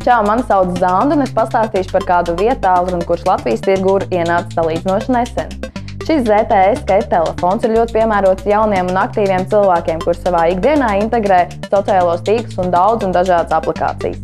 Čau, mani sauc Zanda, un es pastāstīšu par kādu vietālruni, kurš Latvijas tirgū ir ienācis salīdzinoši nesen. Šis ZTE skate telefons ir ļoti piemērots jauniem un aktīviem cilvēkiem, kurš savā ikdienā integrē sociālos tīklus un daudz un dažādas aplikācijas.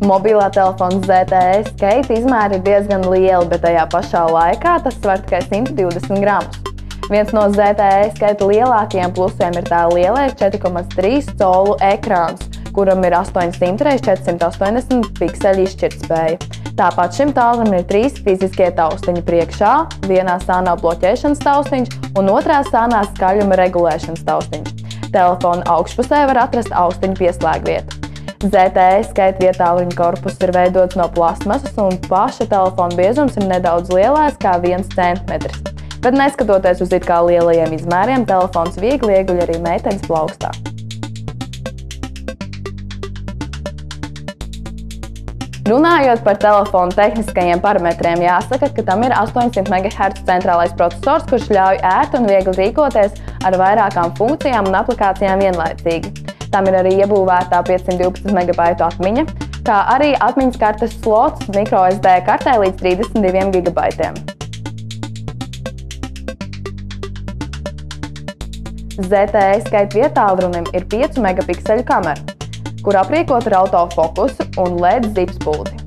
Mobilā telefona ZTE skate izmēri ir diezgan lieli, bet tajā pašā laikā tas svar tikai 120 gramus. Viens no ZTE skate lielākajiem plusiem ir tā lielais 4,3 colu ekrāns, kuram ir 800 x 480 pikseļu izšķirtspēja. Tāpat šim tālrunim ir 3 fiziskie taustiņi priekšā, vienā sānā bloķēšanas taustiņš un otrā sānā skaļuma regulēšanas taustiņš. Telefona augšpusē var atrast austiņu pieslēgvietu. ZTE skate vietālruņa korpus ir veidots no plastmasas un paša telefona biezums ir nedaudz lielāks kā 1 centimetrs. Bet neskatoties uz it kā lielajiem izmēriem, telefons viegli ieguļ arī meitenes plaukstā. Runājot par telefonu tehniskajiem parametriem, jāsaka, ka tam ir 800 MHz centrālais processors, kurš ļauj ērti un viegli rīkoties ar vairākām funkcijām un aplikācijām vienlaicīgi. Tam ir arī iebūvētā 512 MB atmiņa, kā arī atmiņas kartes slots microSD kartē līdz 32 GB. ZTE skate vietālrunim ir 5 megapikseļu kamera, kur aprīkota ar autofokusu un LED zipspulti.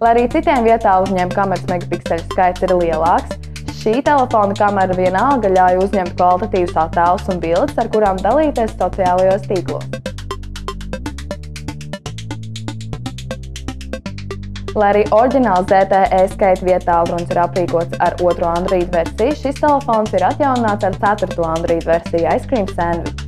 Lai arī citiem vietālruņiem kameras megapikseļu skaits ir lielāks, šī telefona kamera vienalga ļauj uzņemt kvalitatīvus attēlus un bildes, ar kurām dalīties sociālajos tīklos. Lai arī oriģināls ZTE skate vietālrunis ir aprīkots ar 2. Android versiju, šis telefons ir atjaunināts ar 4. Android versiju Ice Cream Sandwich.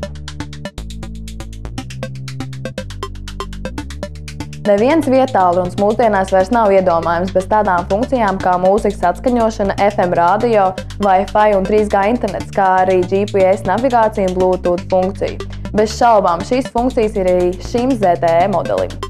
Neviens vietālrunis mūsdienās vairs nav iedomājams bez tādām funkcijām kā mūzikas atskaņošana, FM radio, Wi-Fi un 3G internets, kā arī GPS navigācija un Bluetooth funkcija. Bez šaubām šīs funkcijas ir arī šim ZTE modelim.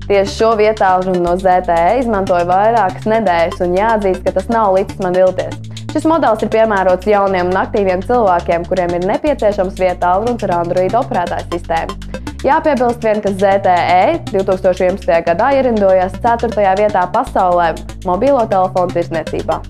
Tieši šo vietālruni no ZTE izmantoju vairākas nedēļas un jāatzīst, ka tas nav licis man vilties. Šis modelis ir piemērots jauniem un aktīviem cilvēkiem, kuriem ir nepieciešams vietālrunis ar Android operētāju sistēmu. Jāpiebilst vien, ka ZTE 2011. gadā ierindojās 4. vietā pasaulē mobilo telefonu tirdzniecībā.